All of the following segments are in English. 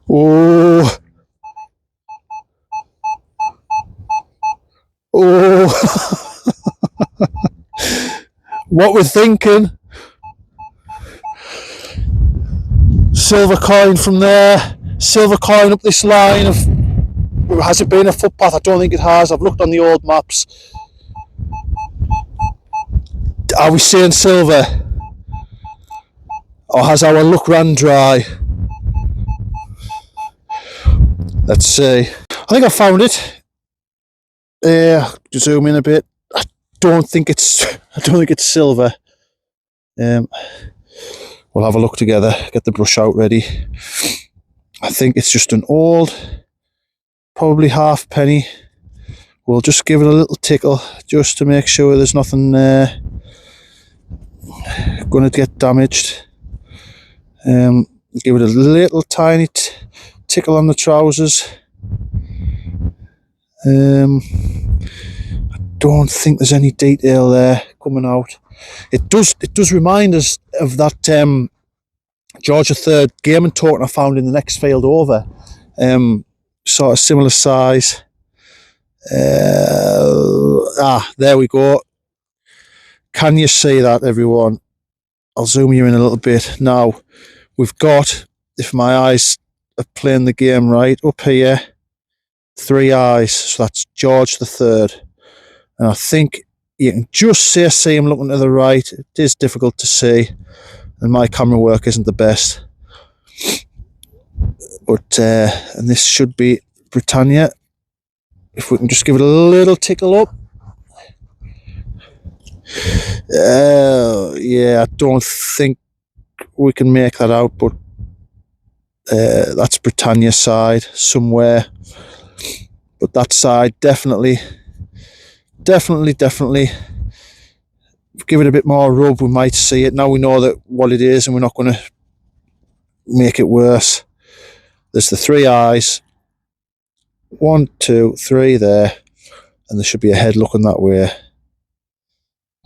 Oh. Oh. What we're thinking. Silver coin from there. Silver coin up this line of... Has it been a footpath? I don't think it has. I've looked on the old maps. Are we seeing silver? Or has our luck run dry? Let's see. I think I found it. Zoom in a bit. I don't think it's silver. We'll have a look together. Get the brush out ready. I think it's just an old, probably halfpenny. We'll just give it a little tickle just to make sure there's nothing going to get damaged. Give it a little tiny tickle on the trousers. I don't think there's any detail there coming out. It does remind us of that George III gaming token I found in the next field over. Sort of similar size. There we go. Can you see that, everyone? I'll zoom you in a little bit. Now, we've got, if my eyes are playing the game right, up here, 3 eyes. So that's George III. And I think you can just see him looking to the right. It is difficult to see, and my camera work isn't the best. But and this should be Britannia. If we can just give it a little tickle up. Yeah, I don't think we can make that out, but that's Britannia side somewhere. But that side definitely. Give it a bit more rub, we might see it. Now we know that what it is, and we're not going to make it worse. There's the 3 eyes. 1, 2, 3 there, and there should be a head looking that way.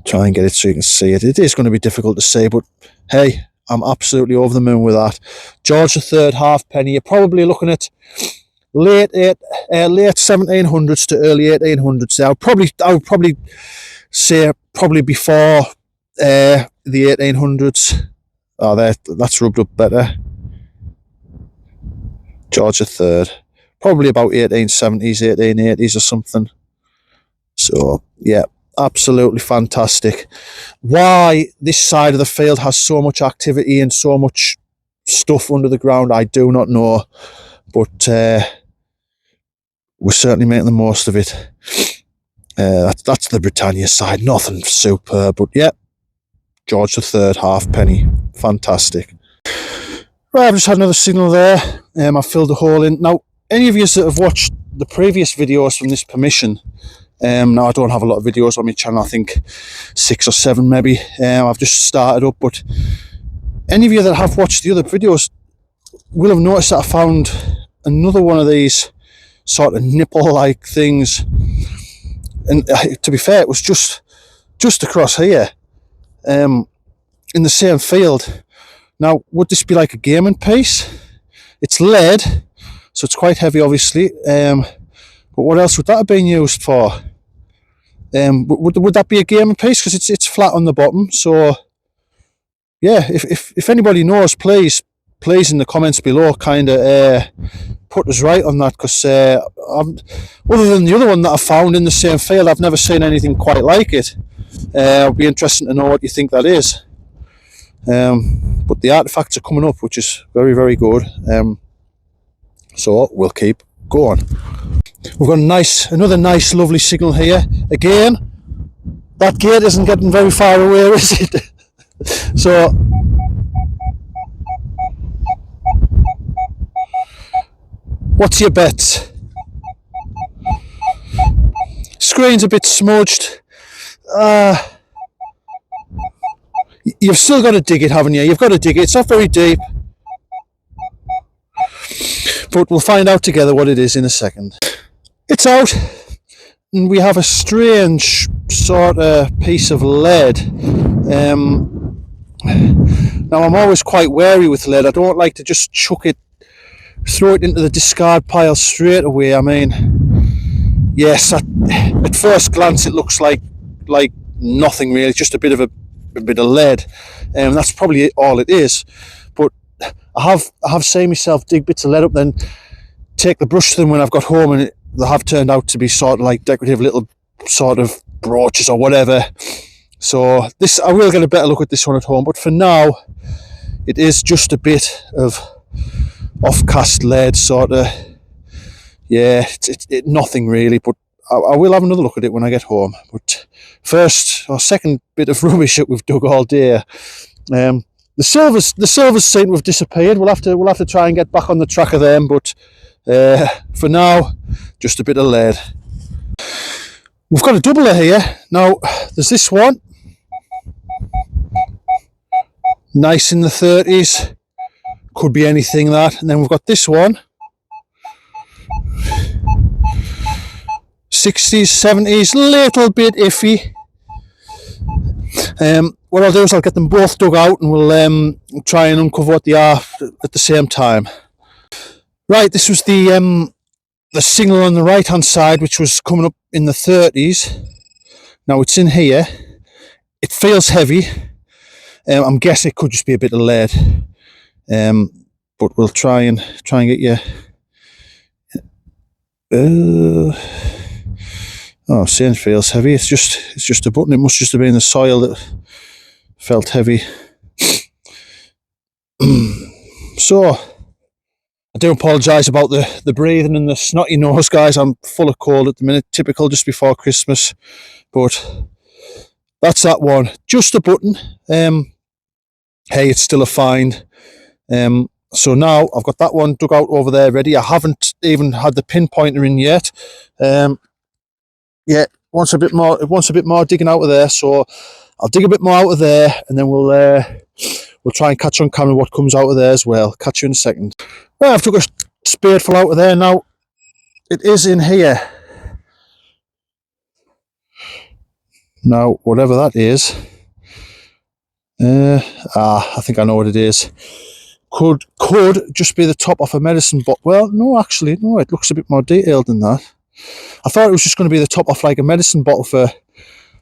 Try and get it so you can see it. It is going to be difficult to see, but hey, I'm absolutely over the moon with that. George III halfpenny. You're probably looking at late 1700s to early 1800s. I would probably say before the 1800s. Oh, that's rubbed up better. George III, probably about 1870s, 1880s or something. So yeah, absolutely fantastic. Why this side of the field has so much activity and so much stuff under the ground, I do not know, but we're certainly making the most of it. That's the Britannia side, nothing superb, but yeah, George III halfpenny, fantastic. Right, I've just had another signal there. I filled a hole in. Now, any of you that have watched the previous videos from this permission, now I don't have a lot of videos on my channel, I think 6 or 7 maybe. I've just started up, but any of you that have watched the other videos will have noticed that I found another one of these sort of nipple-like things. And to be fair, it was just across here, in the same field. Now, would this be like a gaming piece? It's lead, so it's quite heavy, obviously. But what else would that have been used for? Would that be a gaming piece? Because it's flat on the bottom. So, yeah, if anybody knows, please in the comments below, kind of put us right on that. Because other than the other one that I found in the same field, I've never seen anything quite like it. It'll be interesting to know what you think that is. But the artifacts are coming up, which is very, very good. So we'll keep going. We've got another nice, lovely signal here. Again, that gate isn't getting very far away, is it? So, what's your bet? Screen's a bit smudged. You've still got to dig it, haven't you? You've got to dig it. It's not very deep. But we'll find out together what it is in a second. It's out. And we have a strange sort of piece of lead. Now, I'm always quite wary with lead. I don't like to just throw it into the discard pile straight away. I mean, yes, at first glance it looks like nothing really, just a bit of lead, and that's probably all it is. But I have seen myself dig bits of lead up, then take the brush to them when I've got home, and they have turned out to be sort of like decorative little sort of brooches or whatever. So this, I will get a better look at this one at home, but for now it is just a bit of off-cast lead sort of. Yeah, it's nothing really, but I will have another look at it when I get home. But first, our second bit of rubbish that we've dug all day. The silvers seem to have disappeared. We'll have to try and get back on the track of them, but for now, just a bit of lead. We've got a doubler here. Now, there's this one. Nice in the 30s. Could be anything that. And then we've got this one. 60s, 70s, little bit iffy. What I'll do is I'll get them both dug out and we'll try and uncover what they are at the same time. Right, this was the single on the right hand side, which was coming up in the 30s. Now it's in here. It feels heavy. I'm guessing it could just be a bit of lead. But we'll try and get you. Oh, saying feels heavy. It's just a button. It must just have been the soil that felt heavy. So, I do apologise about the breathing and the snotty nose, guys. I'm full of cold at the minute. Typical just before Christmas. But that's that one. Just a button. Hey, it's still a find. So now I've got that one dug out over there ready. I haven't even had the pinpointer in yet. Yeah, wants a bit more digging out of there. So I'll dig a bit more out of there, and then we'll try and catch on camera what comes out of there as well. Catch you in a second. Well, I've took a spadeful out of there now. It is in here. Now, whatever that is, I think I know what it is. Could just be the top off a medicine bottle. Well, no, actually, no, it looks a bit more detailed than that. I thought it was just going to be the top off like a medicine bottle for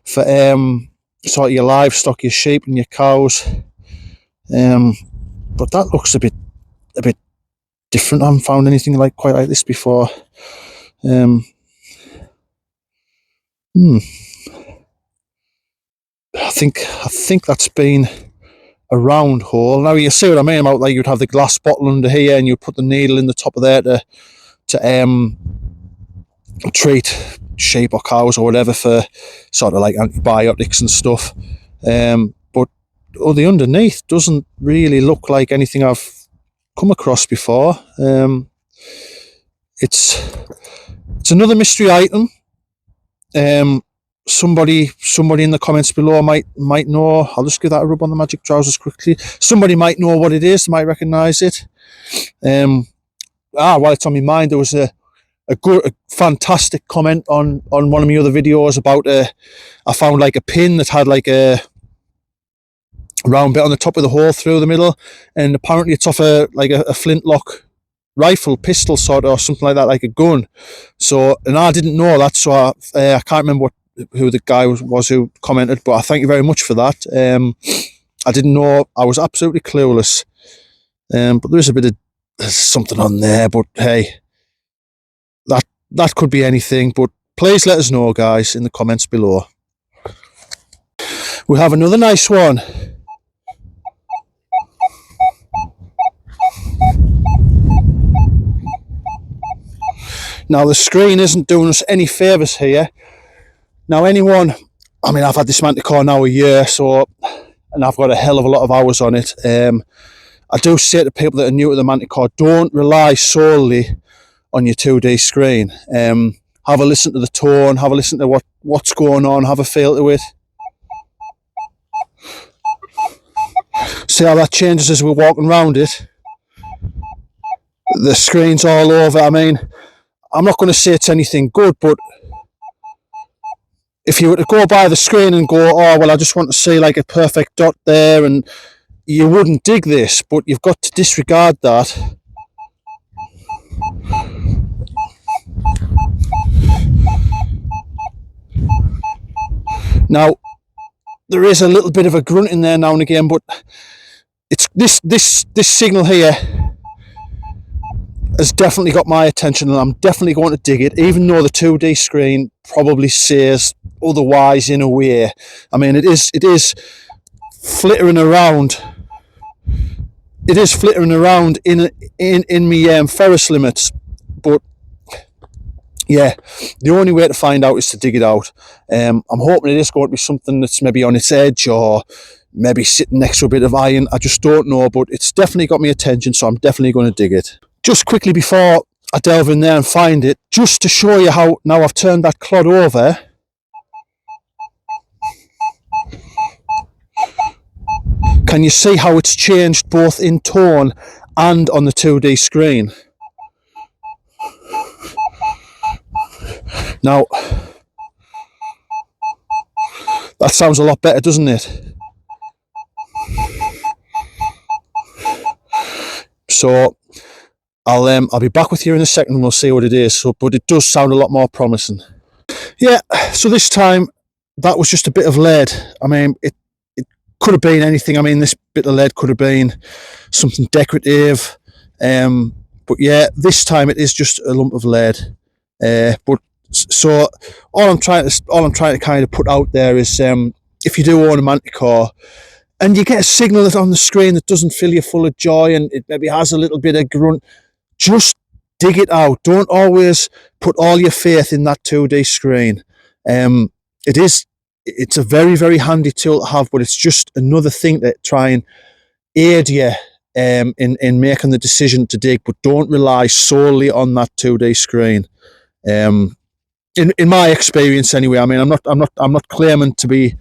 sort of your livestock, your sheep and your cows. But that looks a bit different. I haven't found anything quite like this before. I think that's been a round hole. Now you see what I mean about you'd have the glass bottle under here and you'd put the needle in the top of there to treat sheep or cows or whatever for sort of like antibiotics and stuff. But the underneath doesn't really look like anything I've come across before. It's another mystery item. Somebody in the comments below might know. I'll just give that a rub on the magic trousers quickly. Somebody might know what it is, might recognise it. While it's on my mind, there was a fantastic comment on one of my other videos about I found like a pin that had like a round bit on the top with a hole through the middle, and apparently it's off a flintlock rifle, pistol sort of, or something like that, like a gun. So, and I didn't know that, so I can't remember who the guy was who commented, but I thank you very much for that. I didn't know. I was absolutely clueless. But there's a bit of something on there, but hey, that could be anything. But please let us know, guys, in the comments below. We have another nice one. Now the screen isn't doing us any favours here. Now I've had this Manticore now a year, and I've got a hell of a lot of hours on it. I do say to people that are new to the Manticore, don't rely solely on your 2D screen. Have a listen to the tone, have a listen to what's going on, have a feel to it. See how that changes as we're walking around it. The screen's all over. I mean, I'm not going to say it's anything good, but if you were to go by the screen and go, oh, well, I just want to see like a perfect dot there and you wouldn't dig this, but you've got to disregard that. Now, there is a little bit of a grunt in there now and again, but it's this signal here has definitely got my attention, and I'm definitely going to dig it, even though the 2D screen probably says otherwise in a way. I mean, it is flittering around. It is flittering around in me Ferris limits, but yeah, the only way to find out is to dig it out. I'm hoping it is going to be something that's maybe on its edge, or maybe sitting next to a bit of iron. I just don't know, but it's definitely got my attention, so I'm definitely going to dig it. Just quickly before I delve in there and find it, just to show you how now I've turned that clod over. Can you see how it's changed both in tone and on the 2D screen? Now, that sounds a lot better, doesn't it? So I'll be back with you in a second and we'll see what it is. So, but it does sound a lot more promising. Yeah, so this time that was just a bit of lead. I mean, it could have been anything. I mean, this bit of lead could have been something decorative. But yeah, this time it is just a lump of lead. But so all I'm trying to kind of put out there is, if you do own a Manticore and you get a signal that's on the screen that doesn't fill you full of joy and it maybe has a little bit of grunt, just dig it out. Don't always put all your faith in that 2D screen. It's a very, very handy tool to have, but it's just another thing to try and aid you in making the decision to dig. But don't rely solely on that 2D screen. In my experience, anyway. I mean, I'm not claiming to be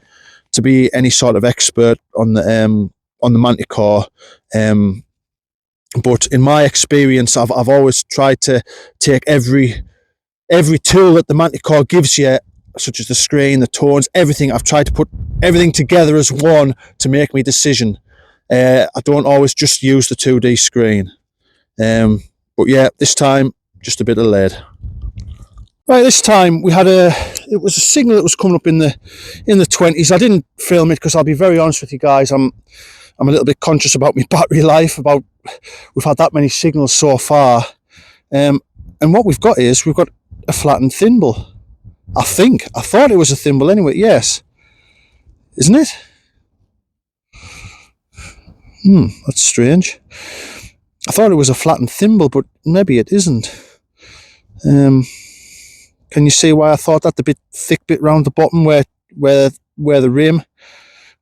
any sort of expert on the Manticore. But in my experience, I've always tried to take every tool that the Manticore gives you, such as the screen, the tones, everything. I've tried to put everything together as one to make my decision. I don't always just use the 2D screen. But yeah, this time, just a bit of lead. Right, this time it was a signal that was coming up in the 20s. I didn't film it because I'll be very honest with you guys, I'm a little bit conscious about my battery life, we've had that many signals so far. And what we've got a flattened thimble. I thought it was a thimble anyway, yes. Isn't it? That's strange. I thought it was a flattened thimble, but maybe it isn't. Can you see why I thought that? The bit thick bit round the bottom where the rim,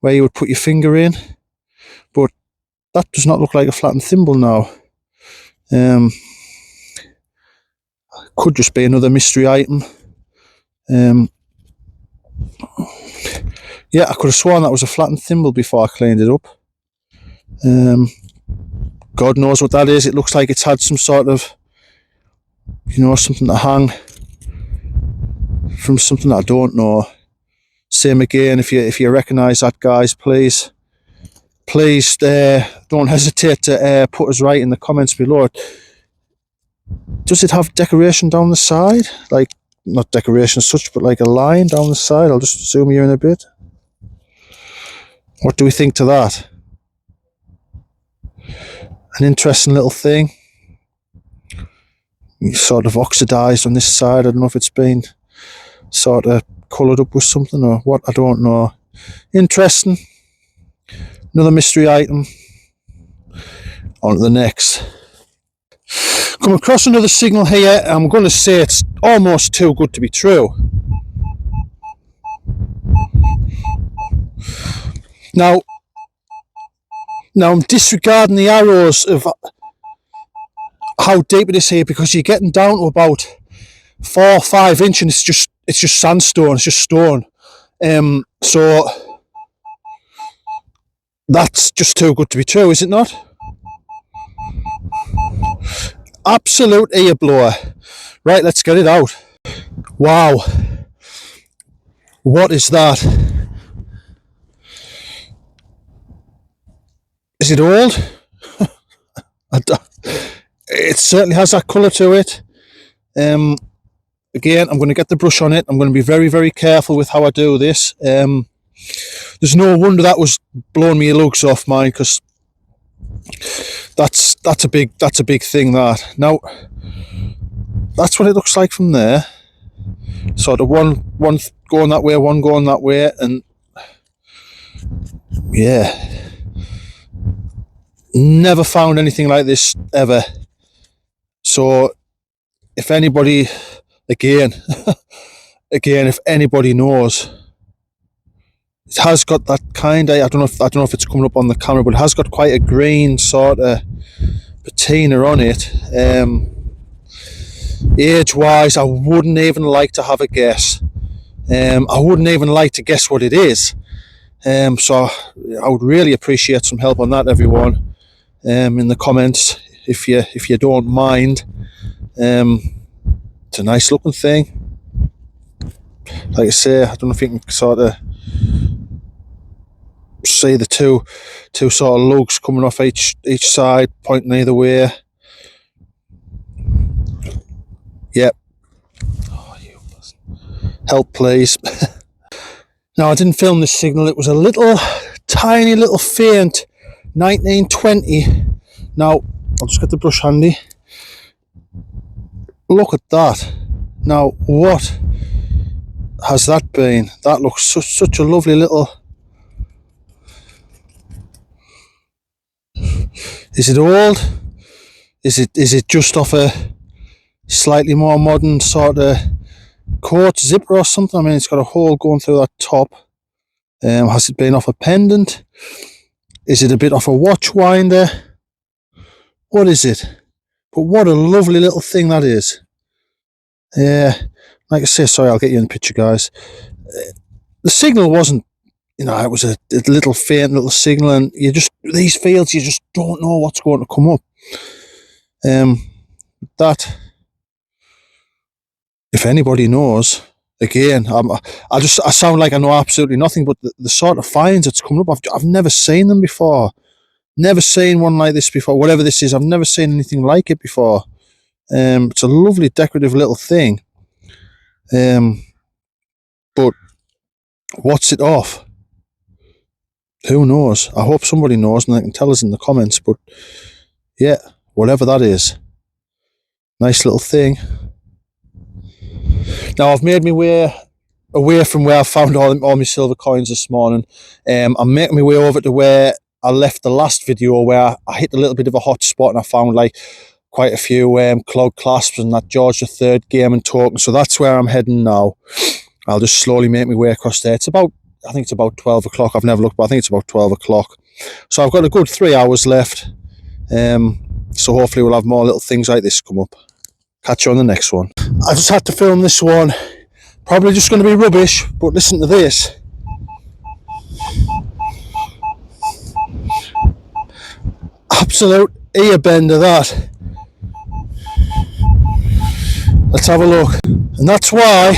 where you would put your finger in. But that does not look like a flattened thimble now. Could just be another mystery item. Yeah, I could have sworn that was a flattened thimble before I cleaned it up. God knows what that is. It looks like it's had some sort of, something to hang from something that I don't know. Same again, if you recognise that, guys, please don't hesitate to put us right in the comments below. Does it have decoration down the side? Like, not decoration as such, but like a line down the side. I'll just zoom you in a bit. What do we think to that? An interesting little thing. Sort of oxidised on this side. I don't know if it's been sort of coloured up with something or what, I don't know. Interesting. Another mystery item. On to the next. Come across another signal here. I'm going to say it's almost too good to be true. Now I'm disregarding the arrows of how deep it is here, because you're getting down to about 4 or 5 inch and it's just sandstone, it's just stone. So that's just too good to be true, is it not? Absolute ear blower. Right, let's get it out. Wow. What is that? Is it old? It certainly has that colour to it. Again, I'm going to get the brush on it. I'm going to be very, very careful with how I do this. There's no wonder that was blowing me lugs off mine, because that's a big thing. That now, that's what it looks like from there. Sort of one going that way, one going that way, and yeah, never found anything like this ever. So if anybody, again, if anybody knows, it has got that kind of, I don't know if it's coming up on the camera, but it has got quite a green sort of patina on it. Age wise, I wouldn't even like to have a guess. I wouldn't even like to guess what it is. So I would really appreciate some help on that, everyone, in the comments, if you don't mind. It's a nice looking thing. Like I say, I don't know if you can sort of see the two sort of lugs coming off each side, pointing either way. Yep. Oh, you help, please. Now, I didn't film this signal. It was a little tiny little faint 1920. Now, I'll just get the brush handy. Look at that. Now, what has that been? That looks such a lovely little... Is it old? Is it just off a slightly more modern sort of coat zipper or something? I mean, it's got a hole going through that top. Has it been off a pendant? Is it a bit off a watch winder? What is it? But what a lovely little thing that is. Yeah, like I say, sorry, I'll get you in the picture, guys. The signal wasn't, it was a little faint little signal, and these fields, you just don't know what's going to come up. That, if anybody knows, again, I sound like I know absolutely nothing, but the sort of finds that's coming up, I've never seen them before. Never seen one like this before. Whatever this is, I've never seen anything like it before. It's a lovely decorative little thing. But what's it off? Who knows? I hope somebody knows and they can tell us in the comments. But yeah, whatever that is, nice little thing. Now, I've made my way away from where I found all my silver coins this morning. I'm making my way over to where I left the last video, where I hit a little bit of a hot spot and I found like quite a few cloud clasps and that George III gaming token. So that's where I'm heading now. I'll just slowly make my way across there. I think it's about 12 o'clock. I've never looked, but I think it's about 12 o'clock. So I've got a good 3 hours left. So hopefully we'll have more little things like this come up. Catch you on the next one. I just had to film this one. Probably just going to be rubbish, but listen to this. Absolute ear bender, that. Let's have a look. And that's why,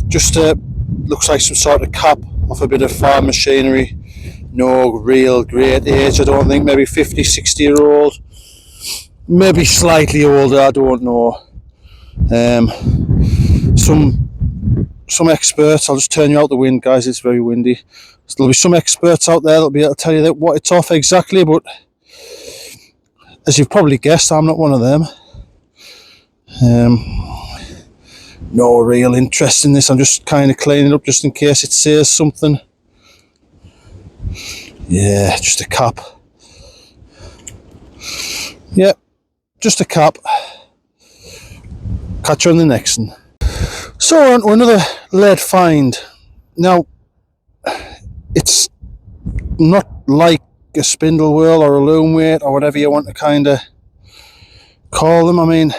just looks like some sort of cap off a bit of farm machinery. No real great age, I don't think. Maybe 50, 60-year-old. Maybe slightly older, I don't know. Some experts, I'll just turn you out the wind, guys, it's very windy. So there'll be some experts out there that'll be able to tell you what it's off exactly, but as you've probably guessed, I'm not one of them. No real interest in this. I'm just kind of cleaning up just in case it says something. Yeah, just a cap. Yep, just a cap. Catch you on the next one. So on to another lead find. Now, it's not like a spindle whorl or a loom weight or whatever you want to kind of call them. I mean,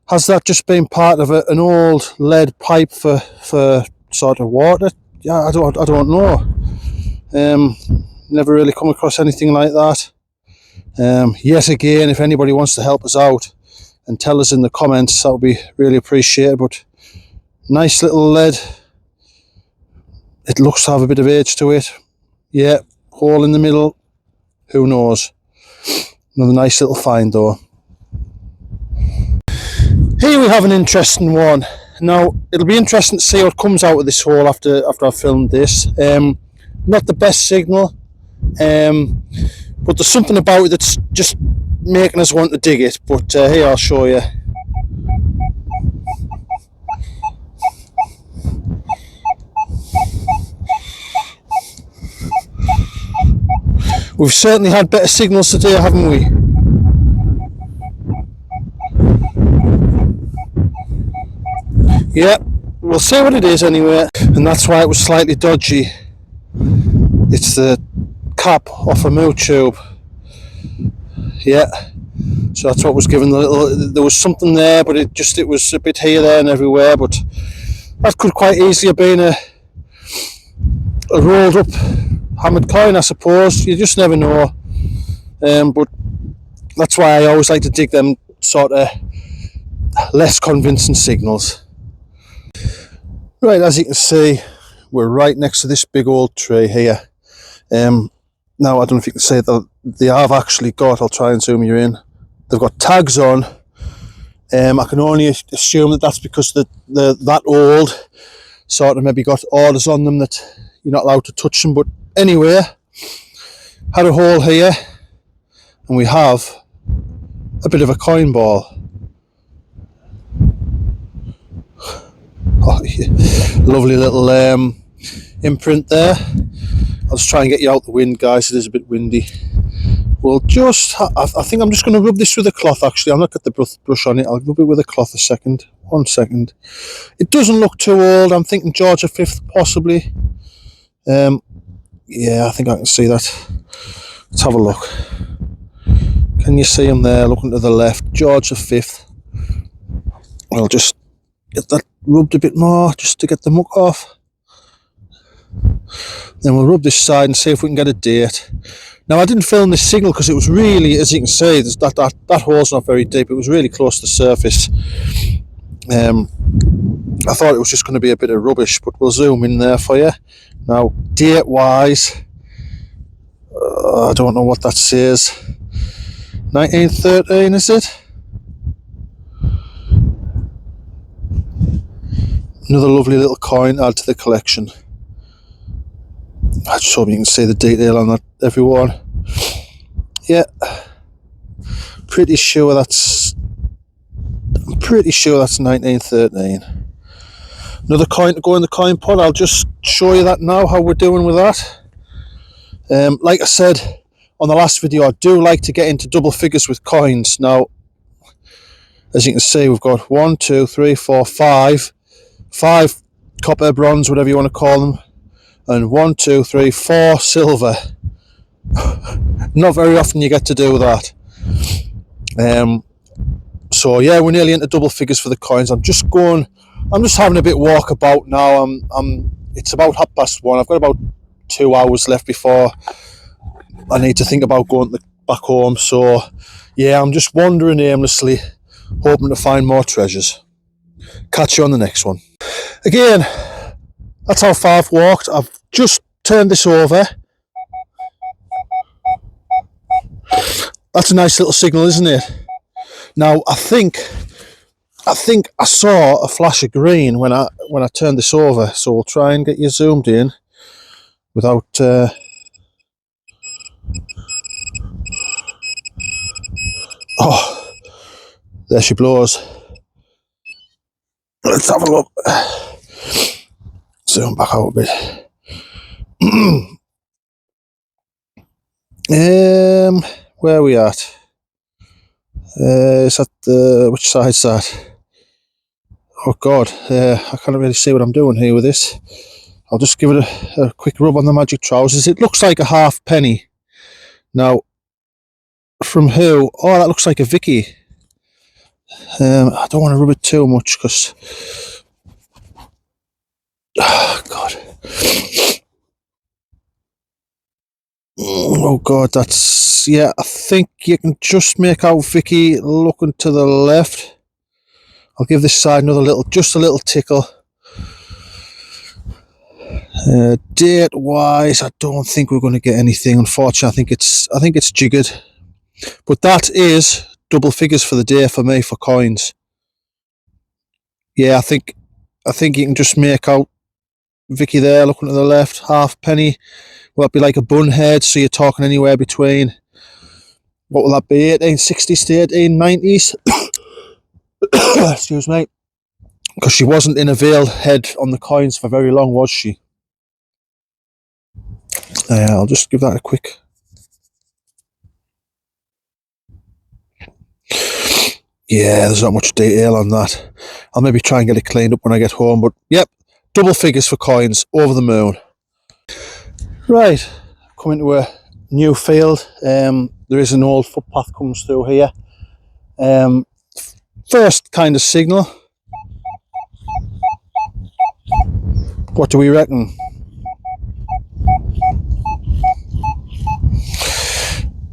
has that just been part of an old lead pipe for sort of water? Yeah, I don't know. Never really come across anything like that. Yet again, if anybody wants to help us out and tell us in the comments, that would be really appreciated. But nice little lead. It looks to have a bit of age to it. Yeah, hole in the middle. Who knows? Another nice little find though. Here we have an interesting one. Now, it'll be interesting to see what comes out of this hole after I've filmed this. Not the best signal, but there's something about it that's just making us want to dig it. But here, I'll show you. We've certainly had better signals today, haven't we? Yeah, we'll see what it is anyway. And that's why it was slightly dodgy. It's the cap off a moo tube. Yeah, so that's what was given the little. There was something there, but it was a bit here, there, and everywhere. But that could quite easily have been a rolled up hammered coin, I suppose. You just never know. But that's why I always like to dig them sort of less convincing signals. Right, as you can see, we're right next to this big old tree here. Now, I don't know if you can see that they have actually got, I'll try and zoom you in, they've got tags on. I can only assume that that's because they're that old, sort of maybe got orders on them that you're not allowed to touch them. But anyway, had a hole here, and we have a bit of a coin ball. Oh, yeah. Lovely little imprint there. I'll just try and get you out the wind, guys. It is a bit windy. We'll just, I think I'm just going to rub this with a cloth, actually. I'll not get the brush on it. I'll rub it with a cloth a second. 1 second. It doesn't look too old. I'm thinking George V, possibly. Yeah, I think I can see that. Let's have a look. Can you see him there, looking to the left? George V. I'll just get that rubbed a bit more, just to get the muck off. Then we'll rub this side and see if we can get a date. Now, I didn't film this signal because it was really, as you can see, that hole's not very deep. It was really close to the surface. I thought it was just going to be a bit of rubbish, but we'll zoom in there for you. Now, date wise, I don't know what that says. 1913, is it? Another lovely little coin to add to the collection. I just hope you can see the detail on that, everyone. Yeah, pretty sure that's 1913. Another coin to go in the coin pot. I'll just show you that now, how we're doing with that. Like I said on the last video, I do like to get into double figures with coins. Now, as you can see, we've got 1, 2, 3, 4, 5 copper, bronze, whatever you want to call them, and 1, 2, 3, 4 silver. Not very often you get to do that. So yeah, we're nearly into double figures for the coins. I'm just having a bit walkabout now. It's about 1:30. I've got about 2 hours left before I need to think about going back home. So yeah, I'm just wandering aimlessly, hoping to find more treasures. Catch you on the next one. Again, that's how far I've walked. I've just turned this over. That's a nice little signal, isn't it? Now, I think I saw a flash of green when I turned this over. So we'll try and get you zoomed in without. Oh, there she blows. Let's have a look. Zoom back out a bit. Where are we at? Is that which side's that? Oh God, I can't really see what I'm doing here with this. I'll just give it a quick rub on the magic trousers. It looks like a halfpenny. Now, from who? Oh, that looks like a Vicky. I don't want to rub it too much because, oh God. Oh God, that's, yeah, I think you can just make out Vicky looking to the left. I'll give this side just a little tickle. Date wise, I don't think we're going to get anything. Unfortunately, I think it's jiggered. But that is double figures for the day for me for coins. Yeah, I think you can just make out Vicky there looking to the left, halfpenny. Will that be like a bun head? So you're talking anywhere between, what will that be, 1860s to 1890s? Excuse me. Because she wasn't in a veiled head on the coins for very long, was she? I'll just give that a quick. Yeah, there's not much detail on that. I'll maybe try and get it cleaned up when I get home. But yep, double figures for coins, over the moon. Right, coming to a new field. There is an old footpath comes through here. First kind of signal. What do we reckon?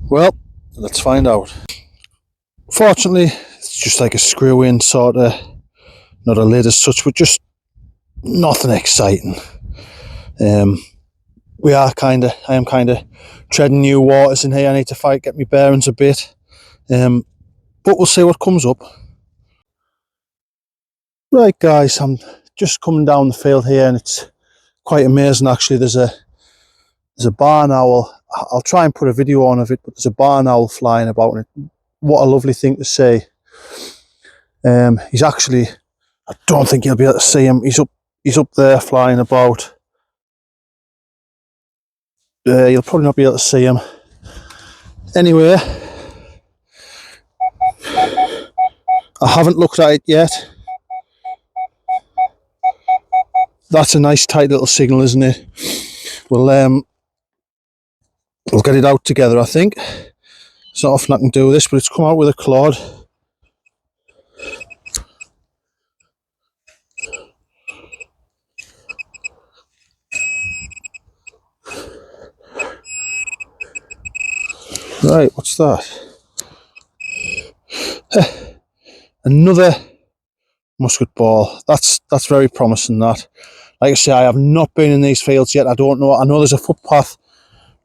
Well, let's find out. Fortunately, it's just like a screw-in sort of, not a lid as such, but just nothing exciting. I am kind of treading new waters in here. I need to get my bearings a bit. But we'll see what comes up. Right guys, I'm just coming down the field here and it's quite amazing actually. There's a barn owl. I'll try and put a video on of it, but there's a barn owl flying about and what a lovely thing to see. He's actually, I don't think you'll be able to see him. He's up there flying about. You'll probably not be able to see him. Anyway, I haven't looked at it yet. That's a nice tight little signal, isn't it? We'll get it out together, I think. It's not often I can do this, but it's come out with a clod. Right, what's that? Another musket ball. That's very promising, that. Like I say, I have not been in these fields yet. I don't know. I know there's a footpath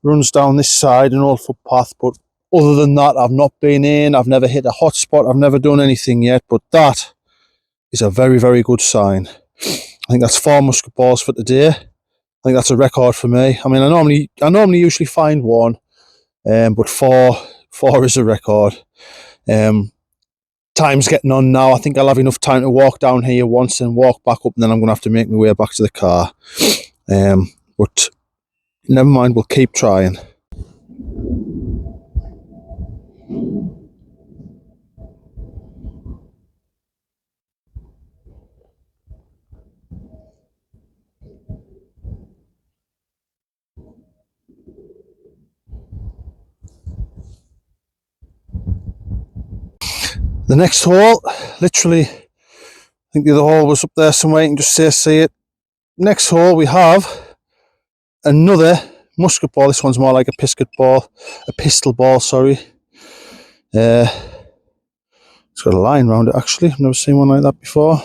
runs down this side, an old footpath, but other than that, I've not been in. I've never hit a hot spot. I've never done anything yet, but that is a very, very good sign. I think that's 4 musket balls for today. I think that's a record for me. I mean, I normally usually find one, but four is a record. Time's getting on now. I think I'll have enough time to walk down here once and walk back up, and then I'm going to have to make my way back to the car. But never mind, we'll keep trying. The next hole, literally, I think the other hole was up there somewhere. You can just see it. Next hole, we have another musket ball. This one's more like a pistol ball, sorry. It's got a line around it actually. I've never seen one like that before.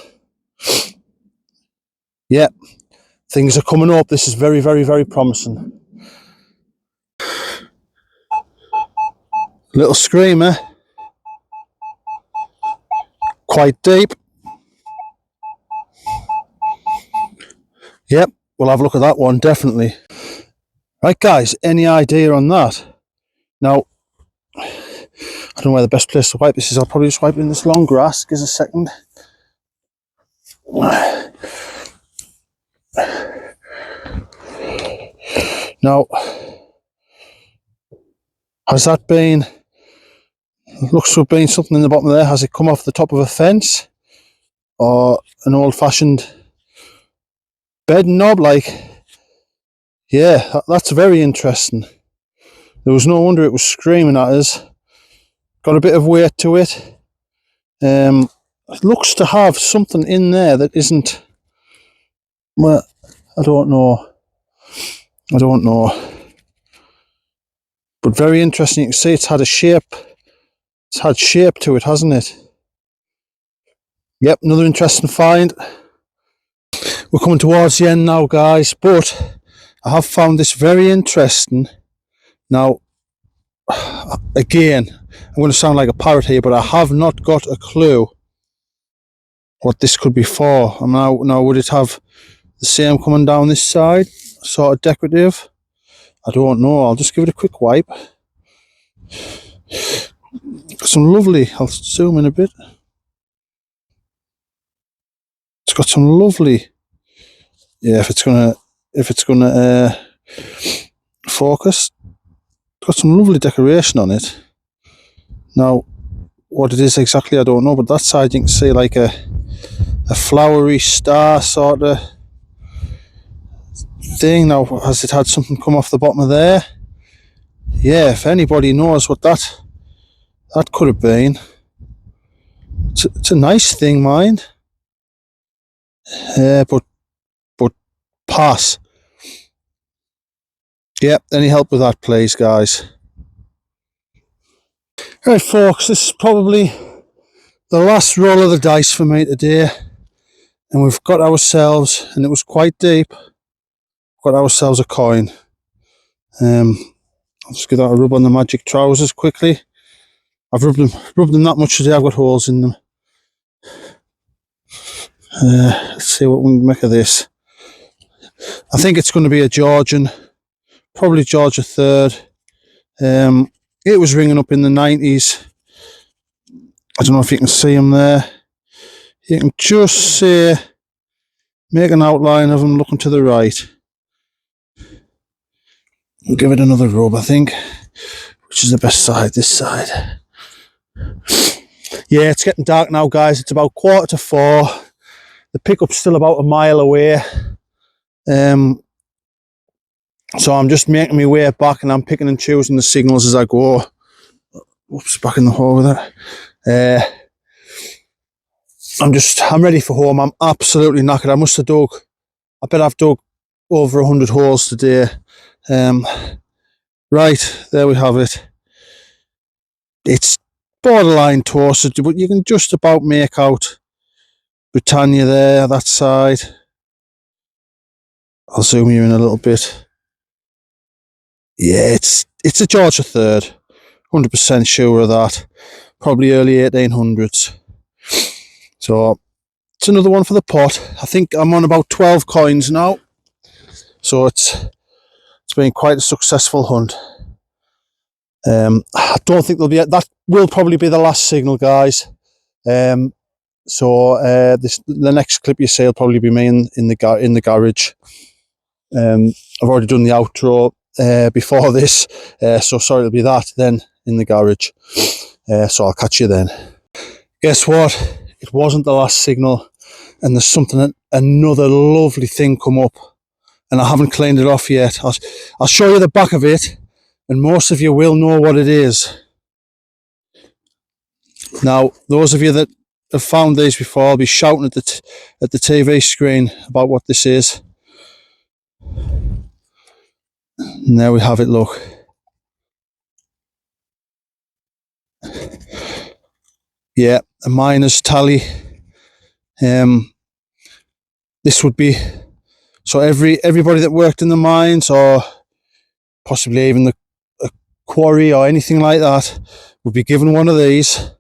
Yeah, things are coming up. This is very, very, very promising. Little screamer. Quite deep. Yep, we'll have a look at that one, definitely. Right guys, any idea on that? Now, I don't know where the best place to wipe this is. I'll probably just wipe it in this long grass. Give us a second. Now, has that been, looks to have been something in the bottom there. Has it come off the top of a fence? Or an old-fashioned bed knob? Like, yeah, that's very interesting. There was no wonder it was screaming at us. Got a bit of weight to it. It looks to have something in there that isn't, well, I don't know. But very interesting. You can see it's had a shape. It's had shape to it, hasn't it? Yep, another interesting find. We're coming towards the end now, guys, but I have found this very interesting. Now, again, I'm going to sound like a parrot here, but I have not got a clue what this could be for. And now would it have the same coming down this side, sort of decorative? I don't know. I'll just give it a quick wipe. Some lovely, I'll zoom in a bit. It's got some lovely, yeah, if it's gonna focus, it's got some lovely decoration on it. Now, what it is exactly, I don't know, but that side you can see like a flowery star sort of thing. Now, has it had something come off the bottom of there? Yeah, if anybody knows what that could have been, it's a nice thing, mind. But pass. Yep, any help with that, please, guys? Right, folks, this is probably the last roll of the dice for me today, and we've got ourselves, and it was quite deep, got ourselves a coin. I'll just give that a rub on the magic trousers quickly. I've rubbed them that much today, I've got holes in them. Let's see what we can make of this. I think it's going to be a Georgian, probably George III. It was ringing up in the 90s. I don't know if you can see him there. You can just see, make an outline of him looking to the right. We'll give it another rub, I think. Which is the best side? This side. Yeah, it's getting dark now, guys. It's about 3:45. The pickup's still about a mile away. So I'm just making my way back, and I'm picking and choosing the signals as I go. Oops, back in the hole with it. I'm ready for home. I'm absolutely knackered. I bet I've dug over 100 holes today. Right, there we have it. It's borderline toasted, but you can just about make out Britannia there, that side. I'll zoom you in a little bit. Yeah, it's a George III. 100% sure of that. Probably early 1800s. So it's another one for the pot. I think I'm on about 12 coins now. So it's been quite a successful hunt. I don't think there'll be that will probably be the last signal, guys. The next clip you see will probably be me in the garage. I've already done the outro before this, so sorry, it'll be that then in the garage. So I'll catch you then. Guess what? It wasn't the last signal, and there's another lovely thing come up, and I haven't cleaned it off yet. I'll show you the back of it, and most of you will know what it is. Now, those of you that have found these before, I'll be shouting at the TV screen about what this is. And there we have it, look. Yeah, a miner's tally. This would be, so everybody that worked in the mines, or possibly even a quarry or anything like that, would be given one of these.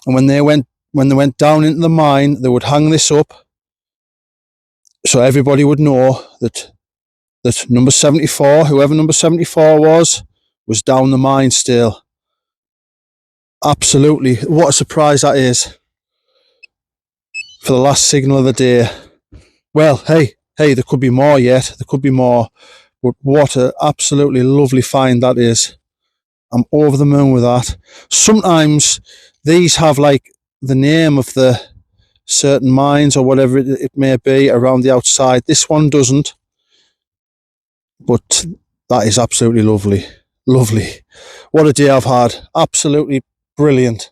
And when they went down into the mine, they would hang this up, so everybody would know that number 74, whoever number 74 was down the mine still. Absolutely, what a surprise that is for the last signal of the day. Well, hey, there could be more yet. There could be more, but what a absolutely lovely find that is. I'm over the moon with that. Sometimes these have like the name of the certain mines or whatever it may be around the outside. This one doesn't, but that is absolutely lovely. Lovely. What a day I've had. Absolutely brilliant.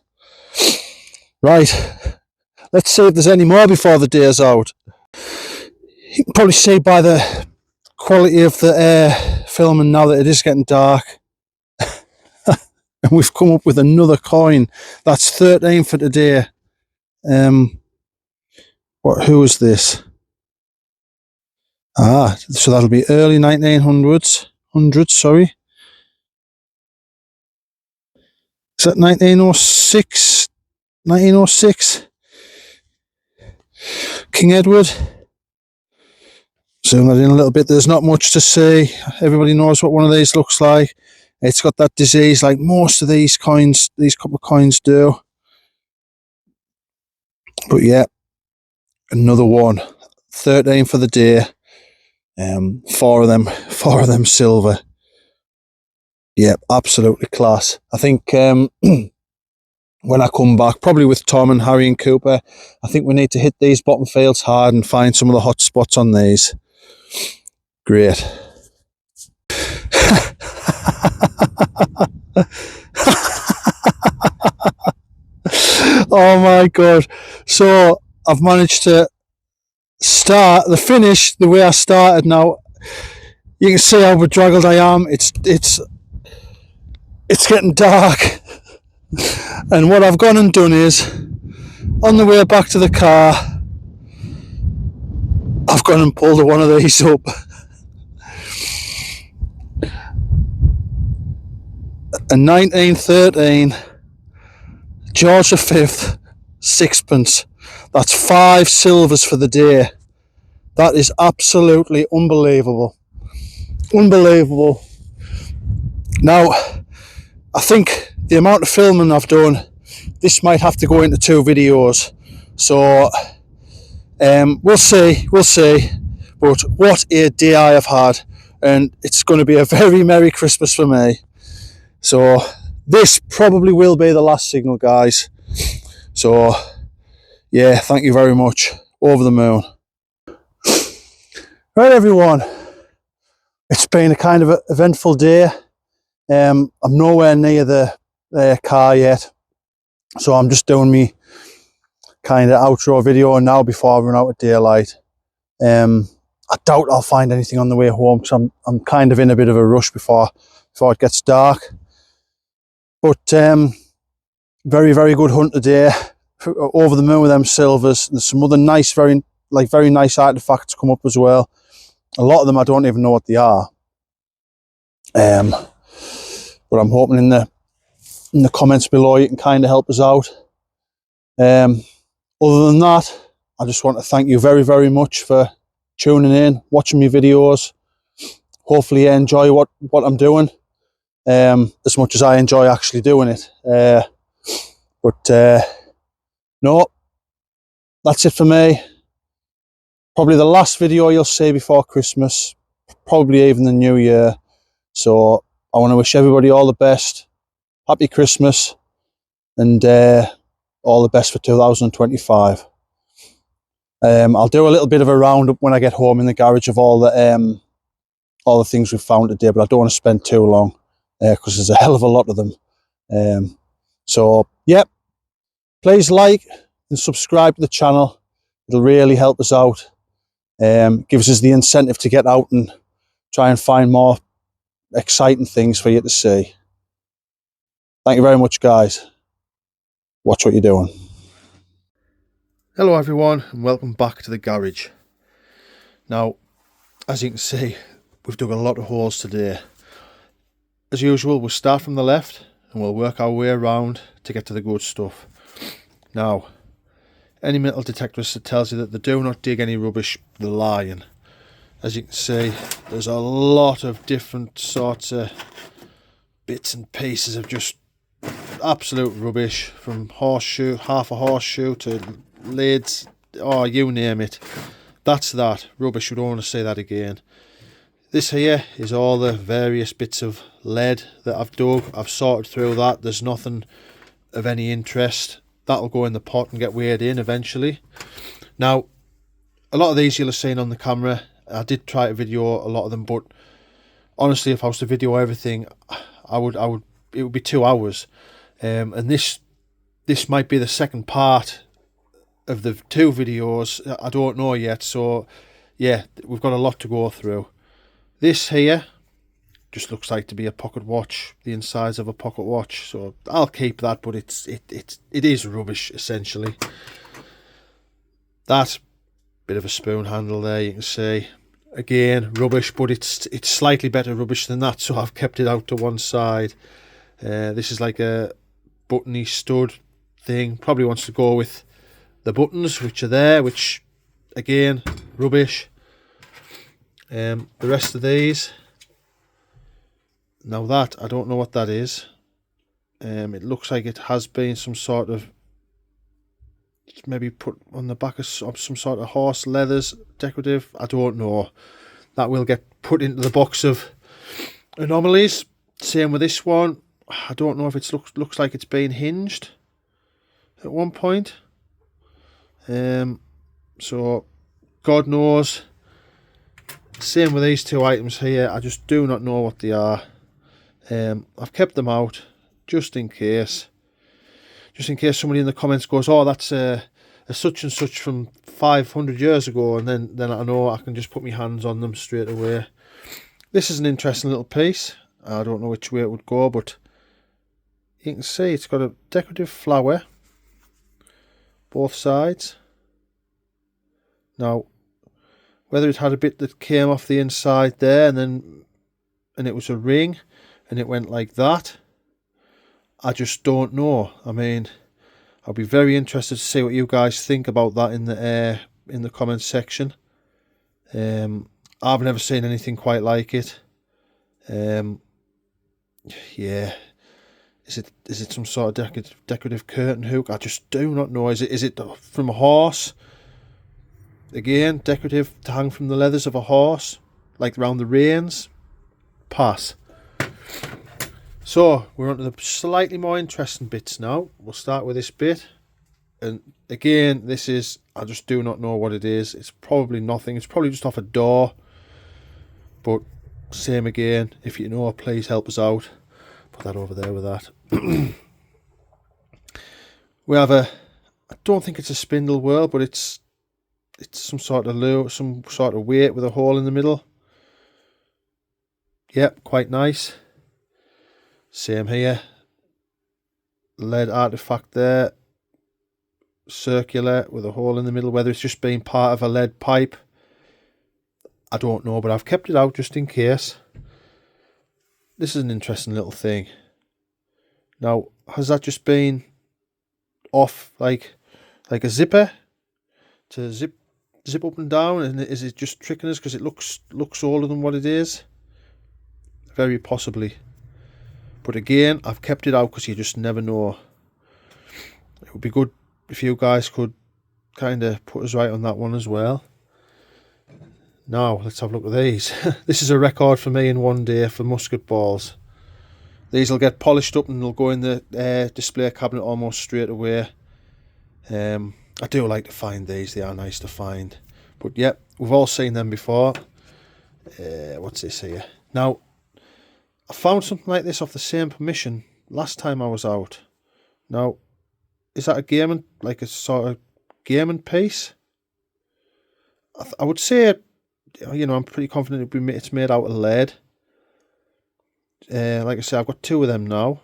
Right, let's see if there's any more before the day's out. You can probably see by the quality of the filming now that it is getting dark. And we've come up with another coin. That's 13 for today. Who is this? Ah, so that'll be early 1900s. Sorry. Is that 1906? 1906? King Edward. Zoom that in a little bit. There's not much to see. Everybody knows what one of these looks like. It's got that disease like most of these coins, these copper coins do. But yeah, another one. 13 for the day. Four of them silver. Yeah, absolutely class. I think when I come back, probably with Tom and Harry and Cooper, I think we need to hit these bottom fields hard and find some of the hot spots on these. Great. Oh my god. So I've managed to start the finish the way I started now. You can see how bedraggled I am. It's getting dark. And what I've gone and done is, on the way back to the car, I've gone and pulled one of these up. A 1913 George V sixpence. That's 5 silvers for the day. That is absolutely unbelievable. Unbelievable. Now, I think the amount of filming I've done, this might have to go into 2 videos. So, we'll see. But what a day I have had. And it's going to be a very Merry Christmas for me. So, this probably will be the last signal, guys. So, yeah, thank you very much. Over the moon. Right, everyone. It's been a kind of eventful day. I'm nowhere near the car yet. So I'm just doing me kind of outro video now before I run out of daylight. I doubt I'll find anything on the way home because I'm kind of in a bit of a rush before it gets dark. But very, very good hunt today. Over the moon with them silvers. There's some other nice, very nice artifacts come up as well. A lot of them I don't even know what they are. But I'm hoping in the comments below you can kind of help us out. Other than that, I just want to thank you very, very much for tuning in, watching my videos. Hopefully you enjoy what I'm doing as much as I enjoy actually doing it. No, that's it for me. Probably the last video you'll see before Christmas, probably even the New Year. So I want to wish everybody all the best. Happy Christmas, and all the best for 2025. I'll do a little bit of a roundup when I get home in the garage of all the things we've found today, but I don't want to spend too long because there's a hell of a lot of them. So, yep, please like and subscribe to the channel. It'll really help us out. Gives us the incentive to get out and try and find more exciting things for you to see. Thank you very much, guys. Watch what you're doing. Hello everyone, and welcome back to the garage. Now, as you can see, we've dug a lot of holes today. As usual, we'll start from the left and we'll work our way around to get to the good stuff. Now, any metal detectorist that tells you that they do not dig any rubbish, they're lying. As you can see, there's a lot of different sorts of bits and pieces of just absolute rubbish, from horseshoe, half a horseshoe to lids, oh, you name it. That's that rubbish. We don't want to say that again. This here is all the various bits of lead that I've dug. I've sorted through that. There's nothing of any interest. That'll go in the pot and get weighed in eventually. Now, a lot of these you'll have seen on the camera. I did try to video a lot of them, but honestly, if I was to video everything, it would be 2 hours. And this might be the second part of the 2 videos. I don't know yet. So yeah, we've got a lot to go through. This here just looks like to be a pocket watch, the insides of a pocket watch. So I'll keep that, but it is rubbish essentially. That bit of a spoon handle there, you can see. Again, rubbish, but it's slightly better rubbish than that, so I've kept it out to one side. This is like a buttony stud thing. Probably wants to go with the buttons which are there, which again, rubbish. The rest of these, now that I don't know what that is. It looks like it has been some sort of, maybe put on the back of some sort of horse leathers, decorative. I don't know. That will get put into the box of anomalies. Same with this one. I don't know if it looks like it's been hinged at one point. So God knows. Same with these two items here. I just do not know what they are. I've kept them out just in case. Just in case somebody in the comments goes, oh, that's a such and such from 500 years ago, and then I know I can just put my hands on them straight away. This is an interesting little piece. I don't know which way it would go, but you can see it's got a decorative flower both sides. Now, whether it had a bit that came off the inside there and it was a ring and it went like that, I just don't know. I mean, I'll be very interested to see what you guys think about that in the comments section. I've never seen anything quite like it. Yeah, is it some sort of decorative curtain hook? I just do not know. Is it from a horse? Again, decorative to hang from the leathers of a horse, like around the reins. Pass. So we're on to the slightly more interesting bits now. We'll start with this bit, and again, this is, I just do not know what it is. It's probably nothing. It's probably just off a door, but same again. If you know, please help us out. Put that over there with that. We have I don't think it's a spindle whirl, but it's some sort of lure, some sort of weight with a hole in the middle. Yep, quite nice. Same here. Lead artifact there. Circular with a hole in the middle. Whether it's just been part of a lead pipe, I don't know, but I've kept it out just in case. This is an interesting little thing. Now, has that just been off like a zipper to zip up and down, and is it just tricking us because it looks older than what it is? Very possibly. But again, I've kept it out because you just never know. It would be good if you guys could kind of put us right on that one as well. Now, let's have a look at these. This is a record for me in one day for musket balls. These will get polished up and they'll go in the display cabinet almost straight away. I do like to find these. They are nice to find. But yeah, we've all seen them before. What's this here? Now, I found something like this off the same permission last time I was out. Now, is that a gaming, like a sort of gaming piece? I would say, you know, I'm pretty confident it's made out of lead. Like I say, I've got two of them now.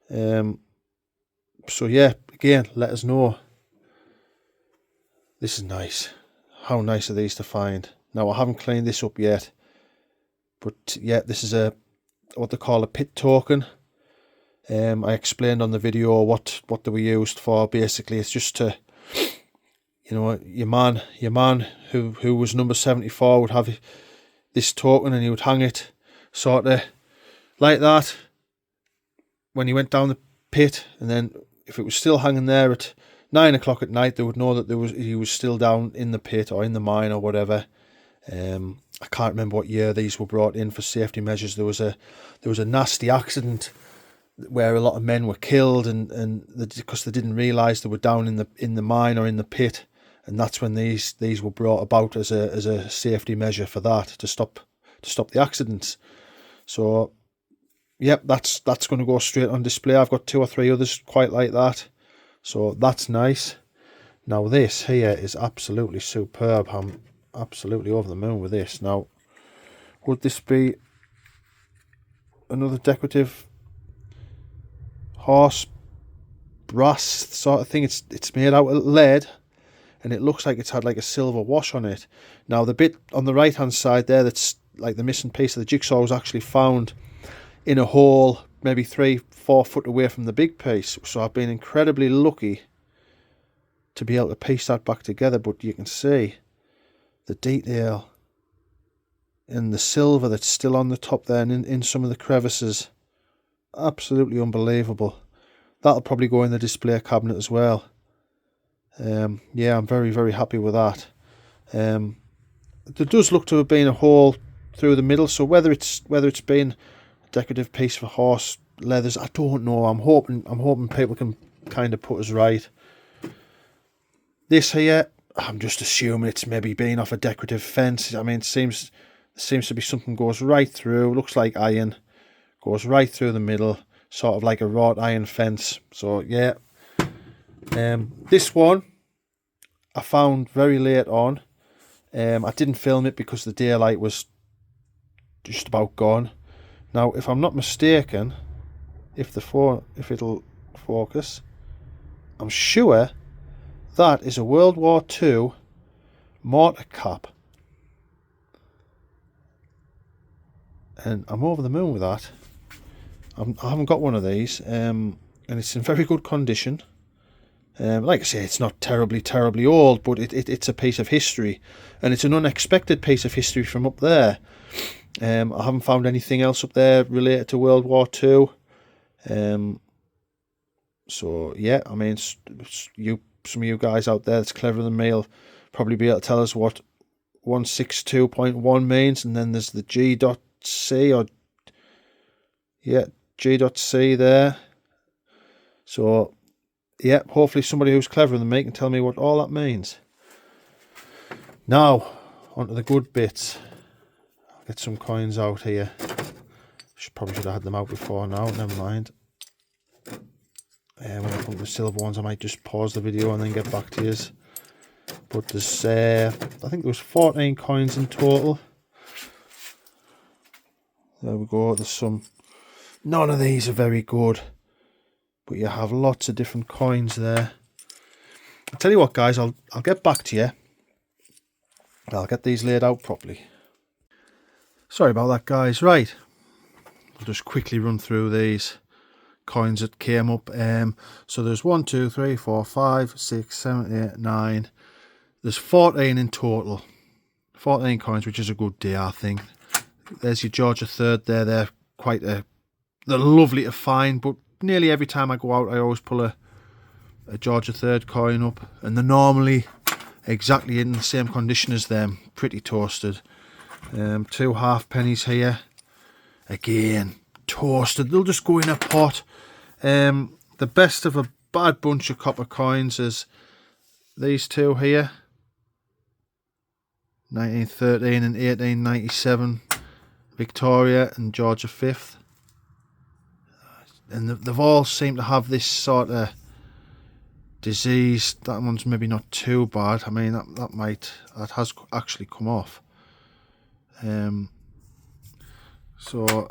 So yeah, again, let us know. This is nice. How nice are these to find? Now, I haven't cleaned this up yet, but yeah, this is what they call a pit token. I explained on the video what they were used for. Basically, it's just to, you know, your man who was number 74 would have this token, and he would hang it sort of like that when he went down the pit, and then if it was still hanging there at 9 o'clock at night, they would know that he was still down in the pit or in the mine or whatever. I can't remember what year these were brought in for safety measures. There was a nasty accident where a lot of men were killed, and because they didn't realise they were down in the mine or in the pit, and that's when these were brought about as a safety measure for that, to stop the accidents. So yep, that's going to go straight on display. I've got 2 or 3 others quite like that, so that's nice. Now this here is absolutely superb. I'm absolutely over the moon with this. Now, would this be another decorative horse brass sort of thing? It's made out of lead, and it looks like it's had like a silver wash on it. Now the bit on the right hand side there that's like the missing piece of the jigsaw was actually found in a hole maybe 3-4 foot away from the big piece, so I've been incredibly lucky to be able to piece that back together. But you can see the detail and the silver that's still on the top there and in some of the crevices. Absolutely unbelievable. That'll probably go in the display cabinet as well. Yeah, I'm very, very happy with that. There does look to have been a hole through the middle, so whether it's been a decorative piece for horse leathers, I don't know. I'm hoping people can kind of put us right. This here, I'm just assuming it's maybe been off a decorative fence. I mean, it seems to be something goes right through. Looks like iron, goes right through the middle, sort of like a wrought iron fence. So yeah, this one I found very late on. I didn't film it because the daylight was just about gone. Now, if I'm not mistaken, if it'll focus, I'm sure that is a World War II mortar cap, and I'm over the moon with that. I haven't got one of these, and it's in very good condition. Like I say, it's not terribly old, but it's a piece of history, and it's an unexpected piece of history from up there. I haven't found anything else up there related to World War II. So yeah, I mean, some of you guys out there that's cleverer than me will probably be able to tell us what 162.1 means, and then there's the G.C or yeah, G.C there. So yeah, hopefully somebody who's cleverer than me can tell me what all that means. Now, onto the good bits. I'll get some coins out here. Probably should have had them out before now, never mind. When I come to the silver ones, I might just pause the video and then get back to you. But there's, I think there was 14 coins in total. There we go, there's some. None of these are very good, but you have lots of different coins there. I'll tell you what, guys, I'll get back to you. I'll get these laid out properly. Sorry about that, guys. Right, I'll just quickly run through these coins that came up. So there's 1, 2, 3, 4, 5, 6, 7, 8, 9. There's 14 in total. 14 coins, which is a good day, I think. There's your George III there. They're lovely to find, but nearly every time I go out, I always pull a George III coin up, and they're normally exactly in the same condition as them, pretty toasted. 2 halfpennies here, again toasted. They'll just go in a pot. The best of a bad bunch of copper coins is these two here, 1913 and 1897, Victoria and George V, and they've all seemed to have this sort of disease. That one's maybe not too bad. I mean, that has actually come off. So,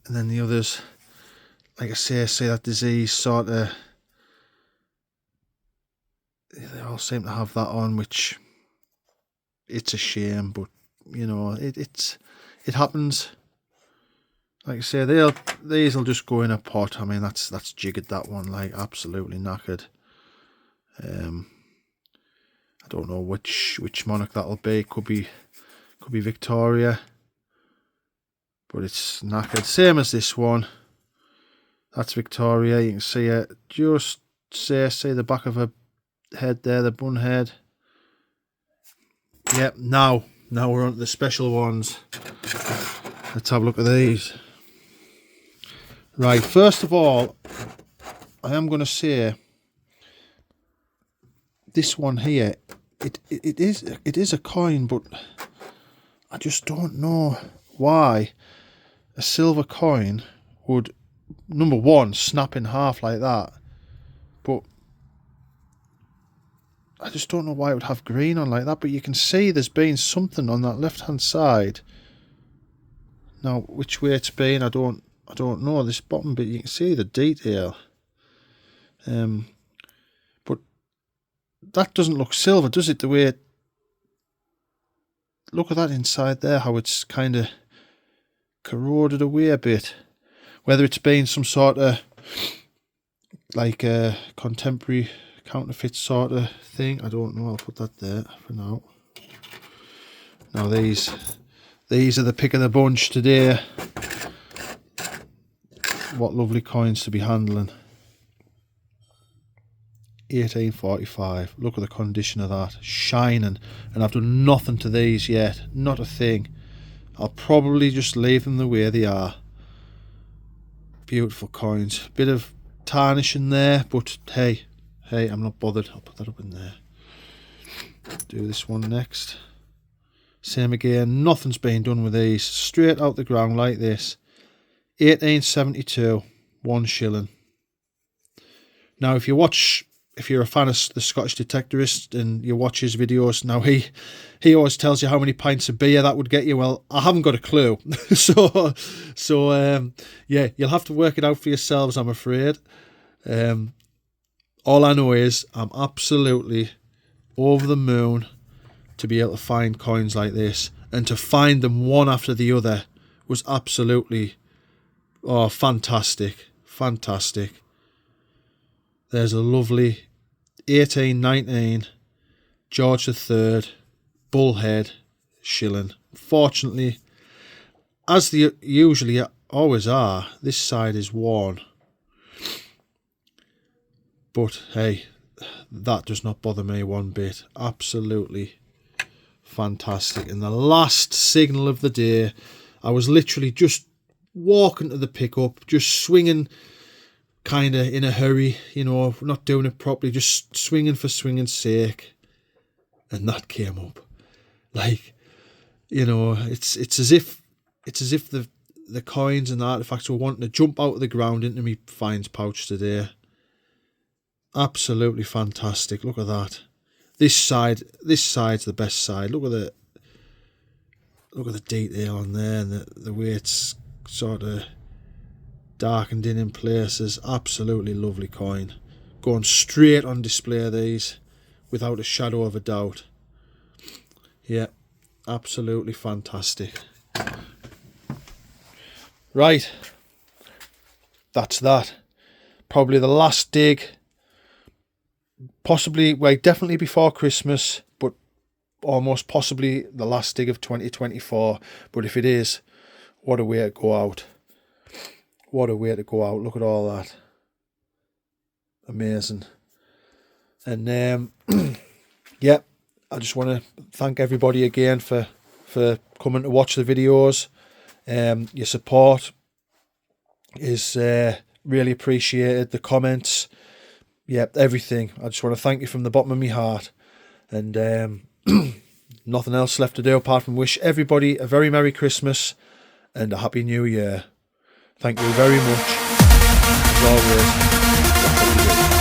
and then the others, like I say that disease sort of, they all seem to have that on, which it's a shame, but you know, it happens. Like I say, these will just go in a pot. I mean, that's jiggered, that one, like absolutely knackered. I don't know which monarch that'll be. Could be Victoria, but it's knackered. Same as this one. That's Victoria. You can see it. Just see the back of her head there, the bun head. Yep. Now we're on to the special ones. Let's have a look at these. Right. First of all, I am going to say this one here. It is a coin, but I just don't know why a silver coin would, number one, snap in half like that, but I just don't know why it would have green on like that. But you can see there's been something on that left hand side. Now which way it's been, I don't know. This bottom bit, you can see the detail, but that doesn't look silver, does it? The way it, look at that inside there, how it's kind of corroded away a bit. Whether it's been some sort of like a contemporary counterfeit sort of thing, I don't know. I'll put that there for now. Now these are the pick of the bunch today. What lovely coins to be handling. 1845. Look at the condition of that, shining, and I've done nothing to these yet, not a thing. I'll probably just leave them the way they are. Beautiful coins, bit of tarnish in there, but hey, I'm not bothered. I'll put that up in there. Do this one next. Same again, nothing's been done with these, straight out the ground like this. 1872, 1 shilling. Now if you're a fan of the Scottish Detectorist and you watch his videos, now he always tells you how many pints of beer that would get you. Well, I haven't got a clue. so yeah, you'll have to work it out for yourselves, I'm afraid. All I know is I'm absolutely over the moon to be able to find coins like this, and to find them one after the other was absolutely fantastic. There's a lovely 1819 George III bullhead shilling. Fortunately, as they usually always are, this side is worn. But hey, that does not bother me one bit. Absolutely fantastic. And the last signal of the day, I was literally just walking to the pickup, just swinging kind of in a hurry, you know, not doing it properly, just swinging for swinging's sake, and that came up. Like, you know, it's as if the coins and the artifacts were wanting to jump out of the ground into me finds pouch today. Absolutely fantastic. Look at that. This side's the best side. Look at the detail on there, and the way it's sort of darkened in places. Absolutely lovely coin. Going straight on display, these, without a shadow of a doubt. Yeah, absolutely fantastic. Right, that's that. Probably the last dig. Possibly, well, definitely before Christmas, but almost possibly the last dig of 2024. But if it is, what a way to go out. What a way to go out. Look at all that. Amazing. And yeah, I just want to thank everybody again for coming to watch the videos. Your support is really appreciated. The comments, yeah, everything. I just want to thank you from the bottom of my heart. And nothing else left to do apart from wish everybody a very Merry Christmas and a Happy New Year. Thank you very much. As always,